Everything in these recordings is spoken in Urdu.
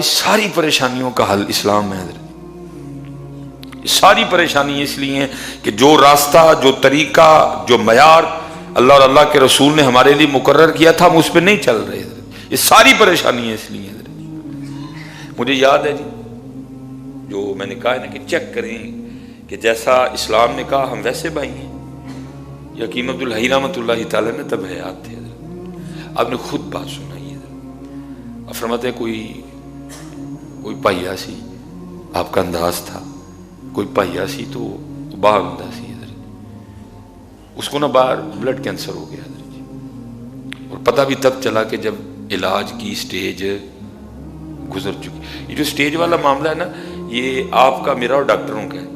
ساری پریشانیوں کا حل اسلام ہے حضرت. ساری پریشانی اس لیے ہیں کہ جو راستہ، جو طریقہ، جو معیار اللہ اور اللہ کے رسول نے ہمارے لیے مقرر کیا تھا ہم اس پہ نہیں چل رہے حضرت. یہ ساری پریشانی ہے اس لیے حضرت. مجھے یاد ہے جی، جو میں نے کہا ہے نا کہ چیک کریں کہ جیسا اسلام نے کہا ہم ویسے بھائی ہیں. حکیم عبدالحی رحمۃ اللہ تعالیٰ نے تب حیات تھے حضرت. آپ نے خود بات سنائی حضرت. آپ فرماتے ہیں کوئی پہیا سی آپ کا انداز تھا، کوئی پہیا سی تو باغ انداز سی حضرت. اس کو نا باہر بلڈ کینسر ہو گیا حضرت جی. اور پتہ بھی تب چلا کہ جب علاج کی سٹیج گزر چکی. یہ جو سٹیج والا معاملہ ہے نا، یہ آپ کا، میرا اور ڈاکٹروں کا ہے.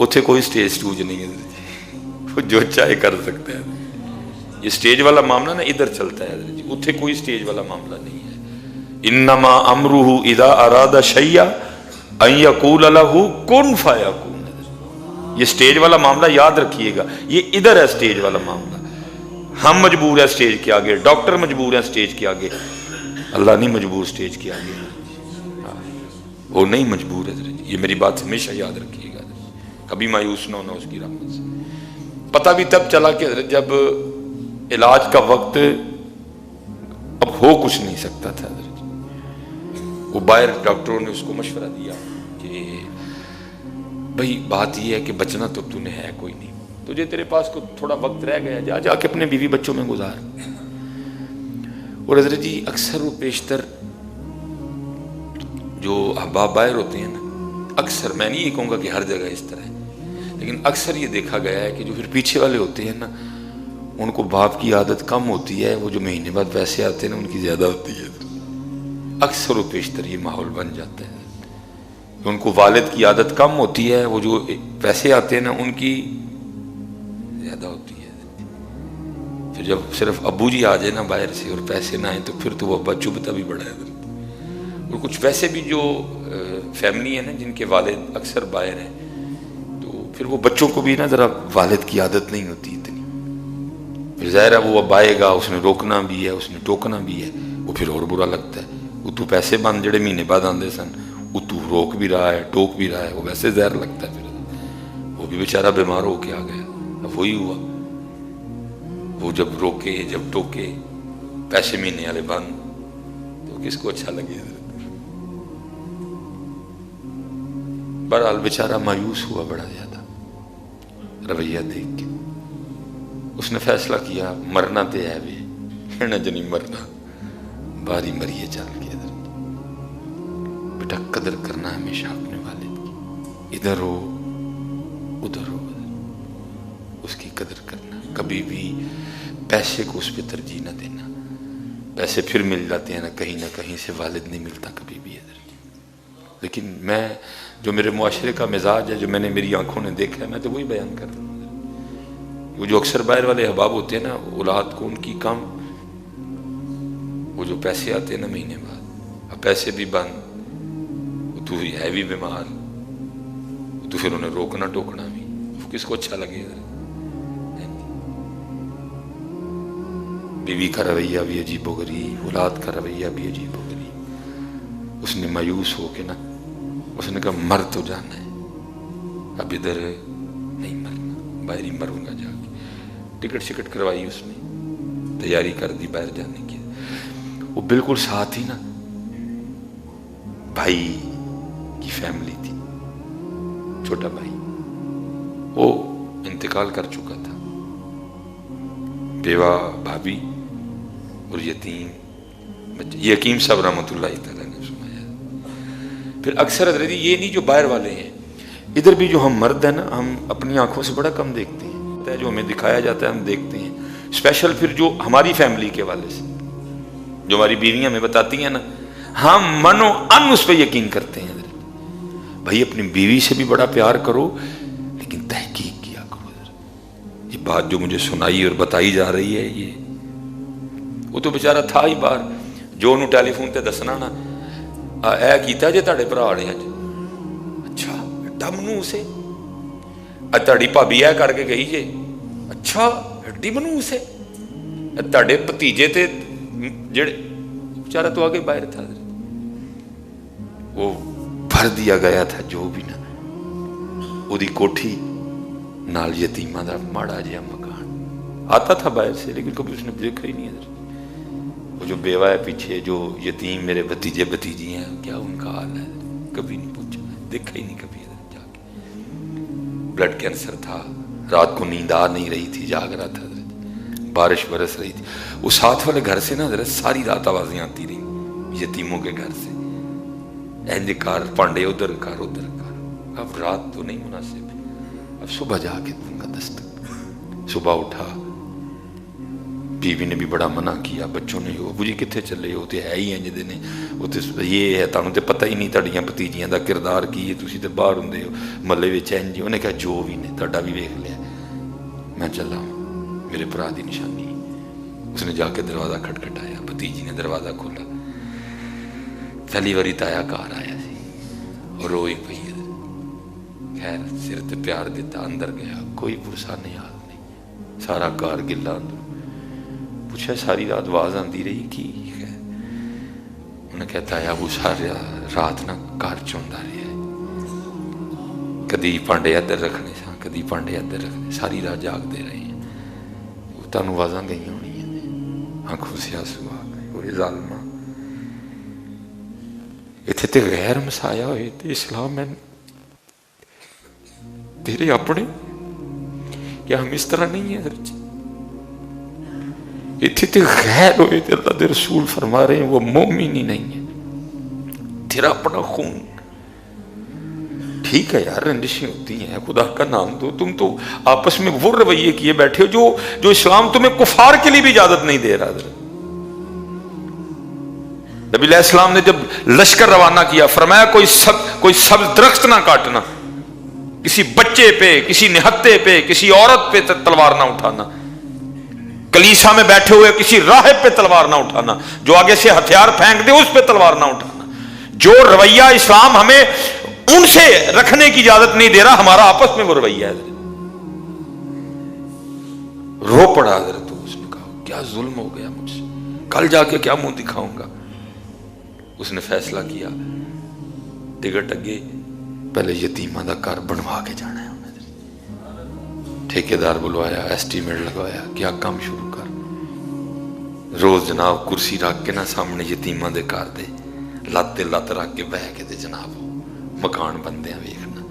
اتنے کوئی سٹیج سٹوج نہیں ہے حضرت جی، وہ جو چاہے کر سکتے ہیں. یہ سٹیج والا معاملہ نا ادھر چلتا ہے حضرت جی، اتنے کوئی سٹیج والا معاملہ نہیں ہے. انما امرہ اذا اراد شیئا ان یقول لہ کن فیکون. یہ سٹیج والا معاملہ یاد رکھیے گا، یہ ادھر ہے سٹیج والا معاملہ. ہم مجبور ہیں سٹیج کے آگے، ڈاکٹر مجبور ہیں سٹیج کے آگے، اللہ نہیں مجبور سٹیج کے آگے. وہ نہیں مجبور ہے حضرت. یہ میری بات ہمیشہ یاد رکھیے گا، کبھی مایوس نہ ہونا اس کی رحمت سے. پتہ بھی تب چلا کہ حضرت جب علاج کا وقت اب ہو کچھ نہیں سکتا تھا حضرت. وہ باہر ڈاکٹروں نے اس کو مشورہ دیا کہ بھئی بات یہ ہے کہ بچنا تو تو نے ہے کوئی نہیں، تجھے تیرے پاس کو تھوڑا وقت رہ گیا، جا کے اپنے بیوی بچوں میں گزار. اور حضرت جی اکثر و بیشتر جو احباب باہر ہوتے ہیں نا، اکثر، میں نہیں یہ کہوں گا کہ ہر جگہ اس طرح ہے، لیکن اکثر یہ دیکھا گیا ہے کہ جو پھر پیچھے والے ہوتے ہیں نا، ان کو باپ کی عادت کم ہوتی ہے، وہ جو مہینے بعد پیسے آتے ہیں نا ان کی زیادہ ہوتی ہے. اکثر و بیشتر یہ ماحول بن جاتا ہے. ان کو والد کی عادت کم ہوتی ہے، وہ جو پیسے آتے ہیں نا ان کی زیادہ ہوتی ہے. پھر جب صرف ابو جی آ جائے نا باہر سے اور پیسے نہ آئیں تو پھر تو وہ ابا چبھتا بھی بڑا ہے. اور کچھ ویسے بھی جو فیملی ہے نا جن کے والد اکثر باہر ہیں، تو پھر وہ بچوں کو بھی نا ذرا والد کی عادت نہیں ہوتی اتنی. پھر ظاہر ہے وہ اب آئے گا، اس نے روکنا بھی ہے، اس نے ٹوکنا بھی ہے، وہ پھر اور برا لگتا ہے. وہ تو پیسے بند جڑے مہینے بعد آندے سن، وہ تو روک بھی رہا ہے، ٹوک بھی رہا ہے، وہ ویسے زہر لگتا ہے. پھر وہ بھی بیچارہ بیمار ہو کے آ گیا. اب وہی ہوا، وہ جب روکے جب ٹوکے، پیسے مہینے والے بند، تو کس کو اچھا لگے. بہرحال بیچارہ مایوس ہوا بڑا زیادہ رویہ دیکھ کے. اس نے فیصلہ کیا مرنا تے ہے بھی نہ جنی مرنا، باری مریے چل کے. بیٹا قدر کرنا ہمیشہ اپنے والد کی، ادھر ہو ادھر ہو، اس کی قدر کرنا. کبھی بھی پیسے کو اس پہ ترجیح نہ دینا. پیسے پھر مل جاتے ہیں نہ کہیں سے، والد نہیں ملتا کبھی بھی ادھر. لیکن میں جو میرے معاشرے کا مزاج ہے، جو میں نے میری آنکھوں نے دیکھا ہے، میں تو وہی بیان کر رہا ہوں. وہ جو اکثر باہر والے احباب ہوتے ہیں نا، اولاد کو ان کی کم، وہ جو پیسے آتے ہیں نا مہینے بعد، اب پیسے بھی بند، تو ہے بھی بیمار، تو پھر انہیں روکنا ٹوکنا بھی، کس کو اچھا لگے. بیوی کا رویہ بھی عجیب و غریب، اولاد کا رویہ بھی عجیب و غریب. اس نے مایوس ہو کے نا، اس نے کہا مر تو جانا ہے، اب ادھر نہیں مرنا، باہر ہی مروں گا جا کے. ٹکٹ شکٹ کروائی اس نے، تیاری کر دی باہر جانے کی. وہ بالکل ساتھ ہی نا بھائی کی فیملی تھی، چھوٹا بھائی، وہ انتقال کر چکا تھا. بیوہ بھابھی اور یتیم بچے. یہ حکیم صاحب رحمۃ اللہ تعالیٰ نے سنایا. پھر اکثر حضرت یہ نہیں جو باہر والے ہیں، ادھر بھی جو ہم مرد ہیں نا، ہم اپنی آنکھوں سے بڑا کم دیکھتے ہیں. جو ہمیں دکھایا جاتا ہے ہم دیکھتے ہیں. اسپیشل پھر جو ہماری فیملی کے والے سے، جو ہماری بیویاں ہمیں بتاتی ہیں نا، ہم من و ان اس پہ یقین کرتے ہیں. بھائی اپنی بیوی سے بھی بڑا پیار کرو، لیکن تحقیق کیا کرو. یہ بات جو مجھے سنائی اور بتائی جا رہی ہے، یہ وہ تو بیچارہ تھا ہی باہر، جو انہوں ٹیلی فون تے دسنا نا، اے کیتا جے تہاڈے بھرا نے اج، اچھا ہڈا منو اسے، اج تہاڈی بھابی اے کر کے گئی جے، اچھا ہڈی منو اسے، تہاڈے بھتیجے تے جڑے، بیچارہ تو آگے باہر تھا. وہ بھر دیا گیا تھا جو بھی نا، وہ دی کوٹھی نال یتیمہ دا ماڑا جہا مکان آتا تھا باہر سے، لیکن کبھی اس نے دیکھا ہی نہیں ہے۔ وہ جو بیوہ ہے پیچھے، جو یتیم میرے بھتیجے بھتیجی ہیں، کیا ان کا حال ہے، کبھی نہیں پوچھا، دیکھا ہی نہیں کبھی ادھر جا کے۔ بلڈ کینسر تھا، رات کو نیند آ نہیں رہی تھی، جاگ رہا تھا، بارش برس رہی تھی۔ وہ ساتھ والے گھر سے نا حضرت ساری رات آوازیں آتی رہی یتیموں کے گھر سے، اینج کار پانڈے ادھر کار ادھر کار۔ اب رات تو نہیں مناسب، اب صبح جا کے دوں گا دستک۔ صبح اٹھا، بیوی نے بھی بڑا منع کیا، بچوں نے ابو جی کتنے چلے ہو، تے ہے ہی انج دے نے، وہ تے یہ ہے تانوں تے پتہ ہی نہیں تہاڈیاں بھتیجیاں دا کردار کی ہے، تسی تے باہر ہوندے ہو محلے وچ انج۔ انہیں کہا جو بھی نے تہاڈا بھی ویکھ لیا، میں چلا ہوں، میرے بھرا دی نشانی۔ اس نے جا کے دروازہ کھٹکھٹایا، بھتیجی نے دروازہ کھولا، پہلی واری تایا گھر آیا سی اور روئی پئی، خیر سر تے پیار دیتا، اندر گیا، کوئی پرسا نہیں حال نہیں، سارا گھر گلا اندر۔ پوچھا ساری رات آواز آندی رہی کی ہے؟ انہیں کہتا ہے وہ ساری رات نہ گھر چوندا رہا ہے، کدی پانڈے ادھر رکھنے سا، کدی پانڈے ادھر رکھنے، ساری رات جاگ دے رہے ہیں۔ وہ تانوں آوازاں گئی ہونی ہیں، آنکھوں سے آنسو آ گئے، وہ ظالمہ اتنے تے غیر مسایا ہوئے تے اسلام میں تیرے اپنے، کیا ہم اس طرح نہیں ہیں حضرت؟ اتنے تے غیر ہوئے تے اللہ دے رسول فرما رہے ہیں وہ مومن ہی نہیں ہے، تیرا اپنا خون۔ ٹھیک ہے یار، رنجشیں ہوتی ہیں، خدا کا نام دو، تم تو آپس میں وہ رویے کیے بیٹھے ہو جو اسلام تمہیں کفار کے لیے بھی اجازت نہیں دے رہا۔ حضرت نبی علیہ السلام نے جب لشکر روانہ کیا، فرمایا کوئی سبز درخت نہ کاٹنا، کسی بچے پہ، کسی نہتے پہ، کسی عورت پہ تلوار نہ اٹھانا، کلیسا میں بیٹھے ہوئے کسی راہب پہ تلوار نہ اٹھانا، جو آگے سے ہتھیار پھینک دے اس پہ تلوار نہ اٹھانا۔ جو رویہ اسلام ہمیں ان سے رکھنے کی اجازت نہیں دے رہا، ہمارا آپس میں وہ رویہ ہے۔ رو پڑا حضرت، اس نے کہا کیا ظلم ہو گیا مجھ سے، کل جا کے کیا منہ دکھاؤں گا۔ اس نے فیصلہ کیا، ٹکٹ اگے پہلے یتیمہ دا گھر بنوا کے جانا ہے۔ ٹھیکیدار بلوایا، ایسٹیمیٹ لگوایا، کیا کام شروع کر۔ روز جناب کرسی رکھ کے نہ سامنے یتیمہ دے گھر دے لات لات رکھ کے بہ کے دے جناب مکان بندے ہیں ویکھنا۔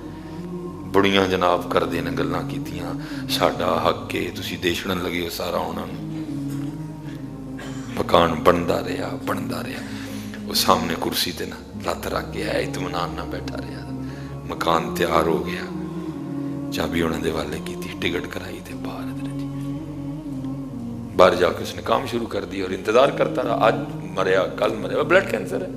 بڑیاں جناب کر دے نے گلاں کیتیاں، ساڈا حق کے تسی دے چھڑن لگے ہو سارا انہاں نوں۔ مکان بندا رہا بندا رہا، وہ سامنے کرسی تے نہ لات رکھ کے ہے اطمینان نہ بیٹھا رہا۔ مکان تیار ہو گیا، چابی انہوں نے والے کی تھی، ٹکٹ کرائی تھے باہر۔ باہر جا کے اس نے کام شروع کر دیا اور انتظار کرتا رہا، آج مریا کل مریا، بلڈ کینسر ہے،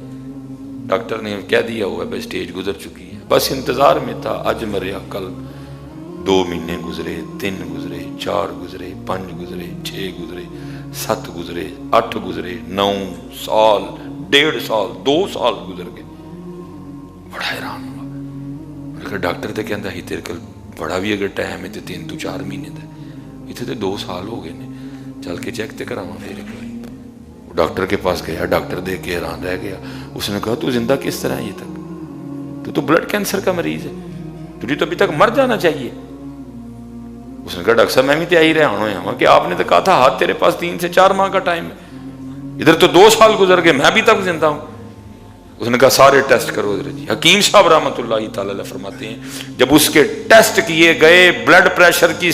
ڈاکٹر نے کہہ دیا ہوا ہے سٹیج گزر چکی ہے، بس انتظار میں تھا، آج مریا کل۔ 2 مہینے گزرے، 3 گزرے، 4 گزرے، 5 گزرے، 6 گزرے، 7 گزرے، 8 گزرے، 9 سال، 1.5 سال، 2 سال گزر گئے۔ بڑا حیران ہوا، ڈاکٹر تے کہندا ہی تیرے کل بڑا بھی اگر ٹائم ہے تے 3 تو 4 مہینے دا، اتنے تے 2 سال ہو گئے نے، چل کے چیک تے کراواں پھر ایک بار۔ ڈاکٹر کے پاس گیا، ڈاکٹر دیکھ کے حیران رہ گیا۔ اس نے کہا تو زندہ کس طرح ہے یہ تک؟ تو بلڈ کینسر کا مریض ہے، تجھے تو ابھی تک مر جانا چاہیے۔ اس نے کہا ڈاکٹر صاحب میں بھی تیاری رہا ہوں کہ آپ نے تو کہا تھا ہاتھ تیرے پاس 3 سے 4 ماہ کا ٹائم ہے، ادھر تو 2 سال گزر گئے، میں ابھی تک زندہ ہوں۔ اس نے کہا سارے ٹیسٹ کرو ادھر جی۔ حکیم صاحب رحمۃ اللہ تعالی علیہ فرماتے ہیں جب اس کے ٹیسٹ کیے گئے، بلڈ پریشر کی،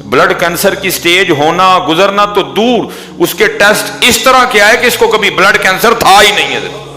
بلڈ کینسر کی سٹیج ہونا گزرنا تو دور، اس کے ٹیسٹ اس طرح کے آئے کہ اس کو کبھی بلڈ کینسر تھا ہی نہیں ہے۔